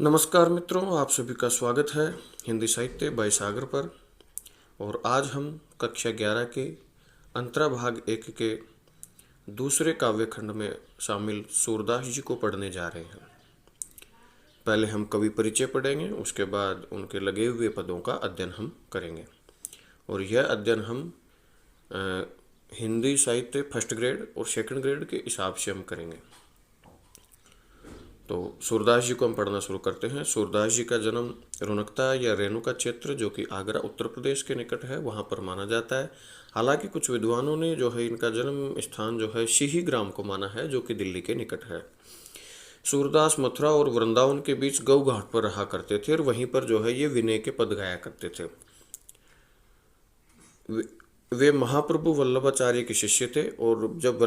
नमस्कार मित्रों, आप सभी का स्वागत है हिंदी साहित्य बाय सागर पर। और आज हम कक्षा 11 के अंतरा भाग 1 के दूसरे काव्य खंड में शामिल सूरदास जी को पढ़ने जा रहे हैं। पहले हम कवि परिचय पढ़ेंगे, उसके बाद उनके लगे हुए पदों का अध्ययन हम करेंगे। और यह अध्ययन हम हिंदी साहित्य फर्स्ट ग्रेड और सेकंड ग्रेड के हिसाब से हम करेंगे। तो सूरदास जी को हम पढ़ना शुरू करते हैं। सूरदास जी का जन्म रुनकता या रेणुका क्षेत्र, जो कि आगरा उत्तर प्रदेश के निकट है, वहाँ पर माना जाता है। हालांकि कुछ विद्वानों ने जो है इनका जन्म स्थान जो है सिही ग्राम को माना है, जो कि दिल्ली के निकट है। सूरदास मथुरा और वृंदावन के बीच गौ घाट पर रहा करते थे और वहीं पर जो है ये विनय के पद गाया करते थे। वे महाप्रभु वल्लभाचार्य के शिष्य थे और जब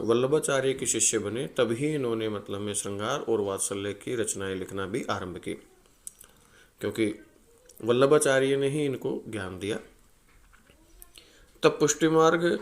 वल्लभाचार्य के शिष्य बने तभी इन्होंने मतलब में श्रृंगार और वात्सल्य की रचनाएं लिखना भी आरंभ की, क्योंकि वल्लभाचार्य ने ही इनको ज्ञान दिया। तब पुष्टिमार्ग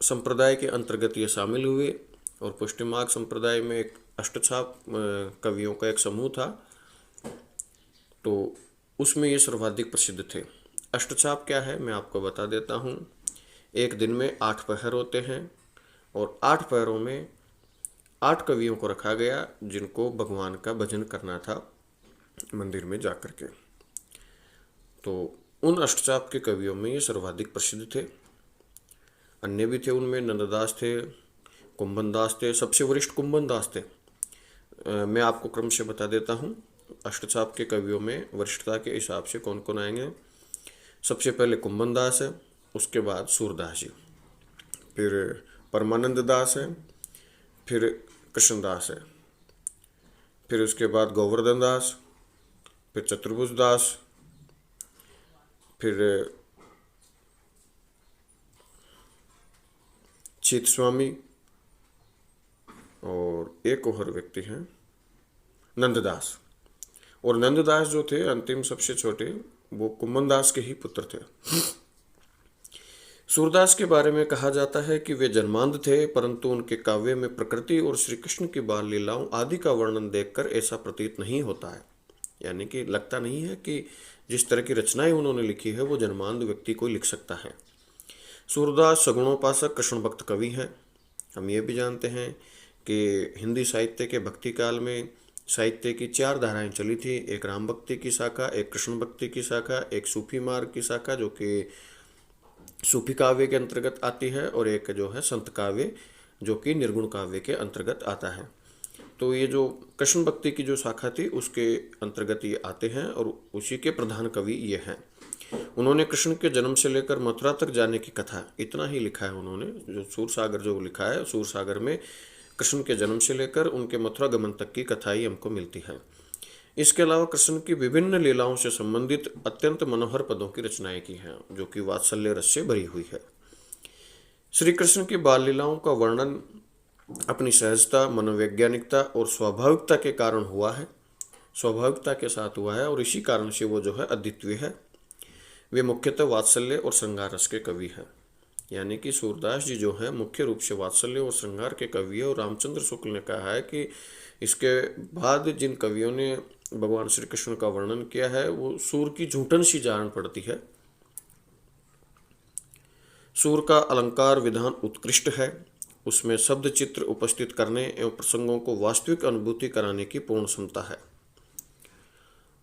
संप्रदाय के अंतर्गत ये शामिल हुए और पुष्टिमार्ग संप्रदाय में एक अष्टछाप कवियों का एक समूह था, तो उसमें ये सर्वाधिक प्रसिद्ध थे। अष्टछाप क्या है मैं आपको बता देता हूँ। एक दिन में 8 पहर होते हैं और 8 पहरों में 8 कवियों को रखा गया जिनको भगवान का भजन करना था मंदिर में जाकर के। तो उन अष्टचाप के कवियों में ये सर्वाधिक प्रसिद्ध थे। अन्य भी थे, उनमें नंददास थे, कुंभनदास थे, सबसे वरिष्ठ कुंभनदास थे। मैं आपको क्रम से बता देता हूँ। अष्टचाप के कवियों में वरिष्ठता के हिसाब से कौन कौन आएंगे। सबसे पहले कुंभनदास है, उसके बाद सूरदास जी, फिर परमानंद दास है, फिर कृष्णदास है, फिर उसके बाद गोवर्धन दास, फिर चतुर्भुज दास, फिर चीत स्वामी, और एक और व्यक्ति हैं नंददास। और नंददास जो थे अंतिम सबसे छोटे, वो कुंभनदास के ही पुत्र थे। सूरदास के बारे में कहा जाता है कि वे जन्मांध थे, परंतु उनके काव्य में प्रकृति और श्री कृष्ण की बाल लीलाओं आदि का वर्णन देखकर ऐसा प्रतीत नहीं होता है। यानी कि लगता नहीं है कि जिस तरह की रचनाएं उन्होंने लिखी है वो जन्मांध व्यक्ति कोई लिख सकता है। सूरदास सगुणोपासक कृष्ण भक्त कवि हैं। हम ये भी जानते हैं कि हिंदी साहित्य के भक्ति काल में साहित्य की 4 धाराएं चली थी। एक राम भक्ति की शाखा, एक कृष्ण भक्ति की शाखा, एक सूफी मार्ग की शाखा जो कि सूफी काव्य के अंतर्गत आती है, और एक जो है संत काव्य जो कि निर्गुण काव्य के अंतर्गत आता है। तो ये जो कृष्ण भक्ति की जो शाखा थी उसके अंतर्गत ये आते हैं और उसी के प्रधान कवि ये हैं। उन्होंने कृष्ण के जन्म से लेकर मथुरा तक जाने की कथा इतना ही लिखा है उन्होंने। जो सूरसागर जो लिखा है, सूरसागर में कृष्ण के जन्म से लेकर उनके मथुरा गमन तक की कथा ही हमको मिलती है। इसके अलावा कृष्ण की विभिन्न लीलाओं से संबंधित अत्यंत मनोहर पदों की रचनाएं की हैं, जो कि वात्सल्य रस से भरी हुई है। श्री कृष्ण की बाल लीलाओं का वर्णन अपनी सहजता, मनोवैज्ञानिकता और स्वाभाविकता के कारण हुआ है, स्वाभाविकता के साथ हुआ है, और इसी कारण से वो जो है अद्वितीय है। वे मुख्यतः वात्सल्य और श्रृंगार रस के कवि हैं। यानी कि सूरदास जी जो है मुख्य रूप से वात्सल्य और श्रृंगार के कवि है। और रामचंद्र शुक्ल ने कहा है कि इसके बाद जिन कवियों ने भगवान श्री कृष्ण का वर्णन किया है वो सूर की झूठन सी जान पड़ती है। सूर का अलंकार विधान उत्कृष्ट है, उसमें शब्द चित्र उपस्थित करने एवं प्रसंगों को वास्तविक अनुभूति कराने की पूर्ण क्षमता है।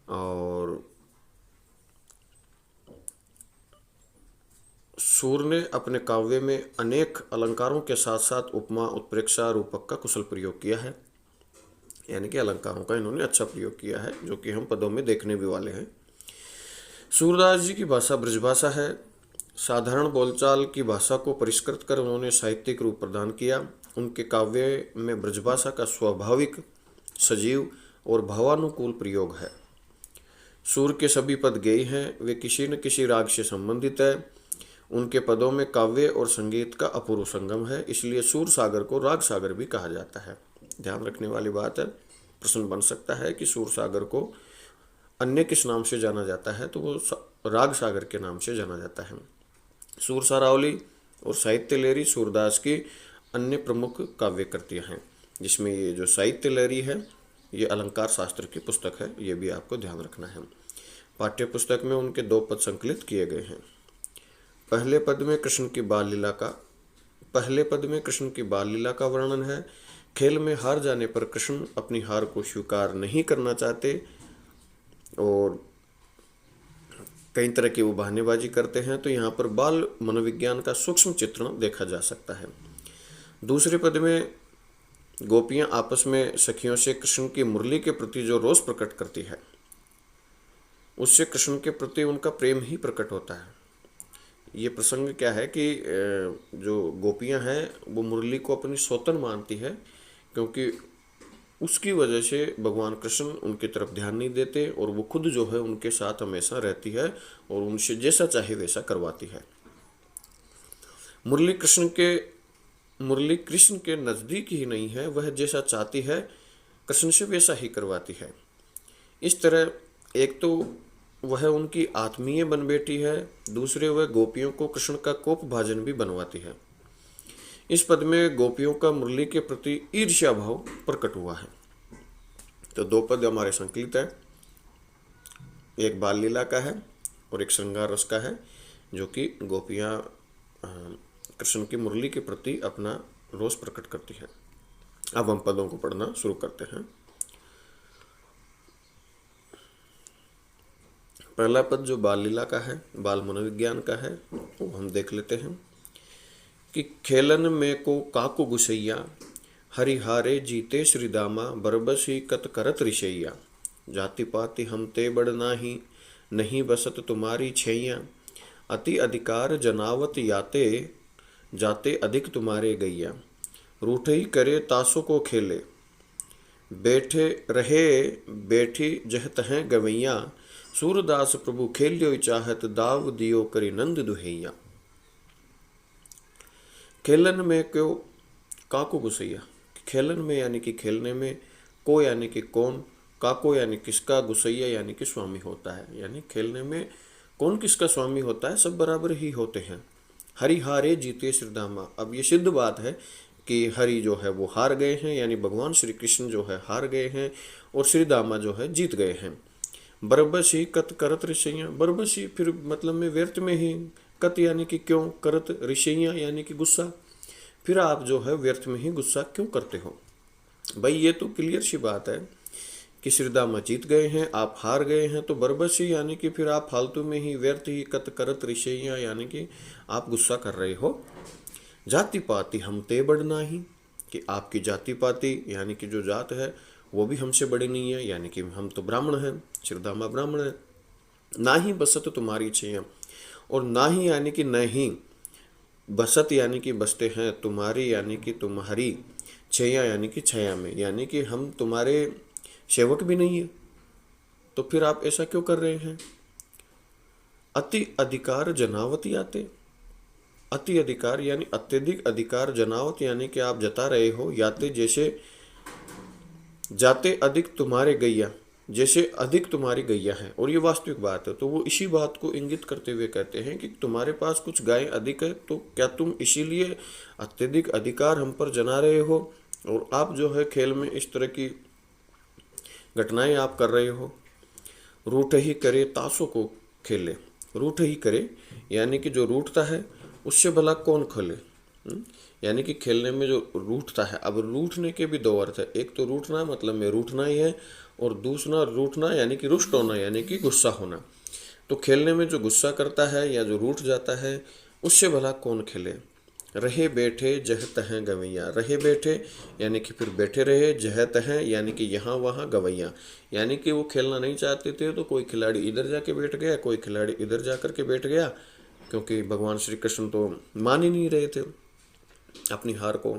और सूर ने अपने काव्य में अनेक अलंकारों के साथ साथ उपमा, उत्प्रेक्षा, रूपक का कुशल प्रयोग किया है। यानी कि अलंकारों का इन्होंने अच्छा प्रयोग किया है, जो कि हम पदों में देखने भी वाले हैं। सूरदास जी की भाषा ब्रजभाषा है। साधारण बोलचाल की भाषा को परिष्कृत कर उन्होंने साहित्यिक रूप प्रदान किया। उनके काव्य में ब्रजभाषा का स्वाभाविक, सजीव और भावानुकूल प्रयोग है। सूर के सभी पद गेय हैं, वे किसी न किसी राग से संबंधित है। उनके पदों में काव्य और संगीत का अपूर्व संगम है, इसलिए सूर सागर को राग सागर भी कहा जाता है। ध्यान रखने वाली बात है, प्रश्न बन सकता है कि सूर सागर को अन्य किस नाम से जाना जाता है, तो वो राग सागर के नाम से जाना जाता है। सूर सारावली और साहित्य लहरी सूरदास की अन्य प्रमुख काव्य कृतियाँ हैं, जिसमें ये जो साहित्य लहरी है ये अलंकार शास्त्र की पुस्तक है, ये भी आपको ध्यान रखना है। पाठ्य पुस्तक में उनके 2 पद संकलित किए गए हैं। पहले पद में कृष्ण की बाल लीला का वर्णन है। खेल में हार जाने पर कृष्ण अपनी हार को स्वीकार नहीं करना चाहते और कई तरह की वो बहानेबाजी करते हैं, तो यहाँ पर बाल मनोविज्ञान का सूक्ष्म चित्रण देखा जा सकता है। दूसरे पद में गोपियां आपस में सखियों से कृष्ण की मुरली के प्रति जो रोष प्रकट करती है, उससे कृष्ण के प्रति उनका प्रेम ही प्रकट होता है। ये प्रसंग क्या है कि जो गोपियां हैं वो मुरली को अपनी सौतन मानती है, क्योंकि उसकी वजह से भगवान कृष्ण उनकी तरफ ध्यान नहीं देते और वो खुद जो है उनके साथ हमेशा रहती है और उनसे जैसा चाहे वैसा करवाती है। मुरली कृष्ण के नज़दीक ही नहीं है, वह जैसा चाहती है कृष्ण से वैसा ही करवाती है। इस तरह एक तो वह उनकी आत्मीय बन बैठी है, दूसरे वह गोपियों को कृष्ण का कोप भाजन भी बनवाती है। इस पद में गोपियों का मुरली के प्रति ईर्ष्या भाव प्रकट हुआ है। तो 2 पद हमारे संकलित है, एक बाल लीला का है और एक श्रृंगार रस का है, जो कि गोपियां कृष्ण की मुरली के प्रति अपना रोष प्रकट करती है। अब हम पदों को पढ़ना शुरू करते हैं। पहला पद जो बाल लीला का है, बाल मनोविज्ञान का है, वो हम देख लेते हैं कि खेलन में को काकु गुसैया, हरिहारे जीते श्रीदामा, बरबसी कत करत ऋषैया, जाति पाति हम ते बड़ नाही, नहीं बसत तुम्हारी छैया, अति अधिकार जनावत याते, जाते अधिक तुम्हारे गैया, रूठई करे तासों को खेले, बैठे रहे बैठी जहत हैं गवैया, सूरदास प्रभु खेल्यो चाहत, दाव दियो करी नंद दुहैया। खेलन में क्यों काको गुसैया, खेलन में यानी कि खेलने में, को यानी कि कौन, काको यानी किसका, गुसैया यानी कि स्वामी होता है, यानी खेलने में कौन किसका स्वामी होता है, सब बराबर ही होते हैं। हरि हारे जीते श्रीदामा, अब ये सिद्ध बात है कि हरि जो है वो हार गए हैं, यानी भगवान श्री कृष्ण जो है हार गए हैं और श्रीदामा जो है जीत गए हैं। बरबसी कत करत ऋषैया, बरबसी फिर मतलब में व्यर्थ में ही, कत यानी कि क्यों, करत ऋषैया यानी कि गुस्सा, फिर आप जो है व्यर्थ में ही गुस्सा क्यों करते हो। भाई ये तो क्लियर सी बात है कि श्रीदामा जीत गए हैं, आप हार गए हैं, तो बरबसी यानी कि फिर आप फालतू में ही व्यर्थ ही, कत करत ऋषैया यानी कि आप गुस्सा कर रहे हो। जाति पाति हम ते बड़ नाही, कि आपकी जाति पाति यानी कि जो जात है वो भी हमसे बड़ी नहीं है, यानी कि हम तो ब्राह्मण हैं, श्रीदामा ब्राह्मण है। ना ही बसत तुम्हारी छैया, और ना ही यानी कि नहीं, बसत यानी कि बसते हैं, तुम्हारी यानी कि तुम्हारी, छैया यानी कि छाया में, यानी कि हम तुम्हारे सेवक भी नहीं है, तो फिर आप ऐसा क्यों कर रहे हैं। अति अधिकार जनावती आते, अति अधिकार यानी अत्यधिक अधिकार, जनावत यानी कि आप जता रहे हो, याते जैसे, जाते अधिक तुम्हारे गैया, जैसे अधिक तुम्हारी गैया है, और ये वास्तविक बात है। तो वो इसी बात को इंगित करते हुए कहते हैं कि तुम्हारे पास कुछ गाय अधिक है, तो क्या तुम इसीलिए अत्यधिक अधिकार हम पर जना रहे हो और आप जो है खेल में इस तरह की घटनाएं आप कर रहे हो। रूठ ही करे तासों को खेले, रूठ ही करे यानी कि जो रूठता है उससे भला कौन खेले, यानी कि खेलने में जो रूठता है। अब रूठने के भी 2 अर्थ है, एक तो रूठना मतलब में रूठना ही है, और दूसरा रूठना यानी कि रुष्ट होना यानी कि गुस्सा होना। तो खेलने में जो गुस्सा करता है या जो रूठ जाता है उससे भला कौन खेले। रहे बैठे जहत हैं गवैया, रहे बैठे यानी कि फिर बैठे रहे, जहत हैं यानी कि यहाँ वहाँ, गवैया यानी कि वो खेलना नहीं चाहते थे, तो कोई खिलाड़ी इधर जाके बैठ गया, कोई खिलाड़ी इधर जा कर के बैठ गया, क्योंकि भगवान श्री कृष्ण तो मान ही नहीं रहे थे अपनी हार को।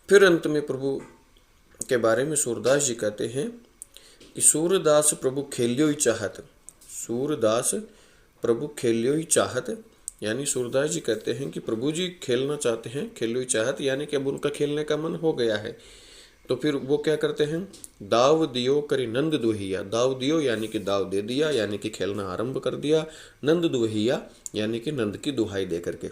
फिर अंत में प्रभु के बारे में सूरदास जी कहते हैं कि सूरदास प्रभु खेल्यो ही चाहत, सूरदास प्रभु खेल्यो ही चाहत, यानी सूरदास जी कहते हैं कि प्रभु जी खेलना चाहते हैं, खेल्यो ही चाहत यानी कि अब उनका खेलने का मन हो गया है। तो फिर वो क्या करते हैं, दाव दियो करी नंद दुहिया, दाव दियो यानी कि दाव दे दिया, यानी कि खेलना आरंभ कर दिया, नंद दुहिया यानी कि नंद की दुहाई दे करके।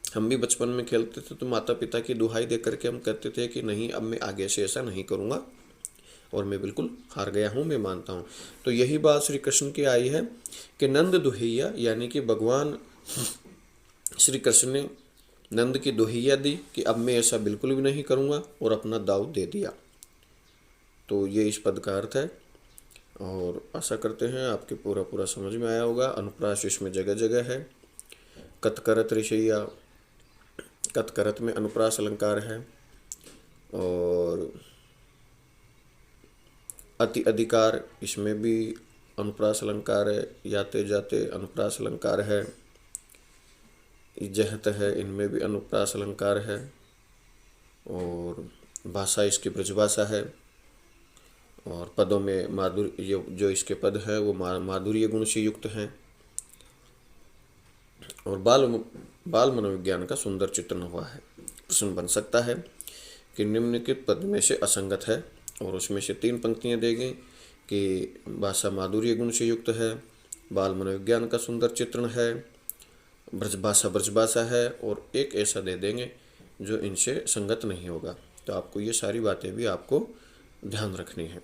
हम भी बचपन में खेलते थे तो माता पिता की दुहाई दे करके हम कहते थे कि नहीं अब मैं आगे से ऐसा नहीं करूँगा, और मैं बिल्कुल हार गया हूँ, मैं मानता हूँ। तो यही बात श्री कृष्ण की आई है कि नंद दुहिया, यानी कि भगवान श्री कृष्ण ने नंद की दोहिया दी कि अब मैं ऐसा बिल्कुल भी नहीं करूँगा, और अपना दाव दे दिया। तो ये इस पद का अर्थ है, और आशा करते हैं आपके पूरा पूरा समझ में आया होगा। अनुप्रास इसमें जगह जगह है। कतकरत ऋषिया, कतकरत में अनुप्रास अलंकार है, और अति अधिकार इसमें भी अनुप्रास अलंकार है, याते जाते अनुप्रास अलंकार है, जहत है इनमें भी अनुप्रास अलंकार है, और भाषा इसकी ब्रजभाषा है, और पदों में माधुर्य, जो इसके पद हैं वो माधुर्य गुण से युक्त हैं, और बाल मनोविज्ञान का सुंदर चित्रण हुआ है। प्रश्न बन सकता है कि निम्नलिखित पद में से असंगत है, और उसमें से 3 पंक्तियां दी गई कि भाषा माधुर्य गुण से युक्त है, बाल मनोविज्ञान का सुंदर चित्रण है, ब्रजभाषा है, और एक ऐसा दे देंगे जो इनसे संगत नहीं होगा। तो आपको ये सारी बातें भी आपको ध्यान रखनी है।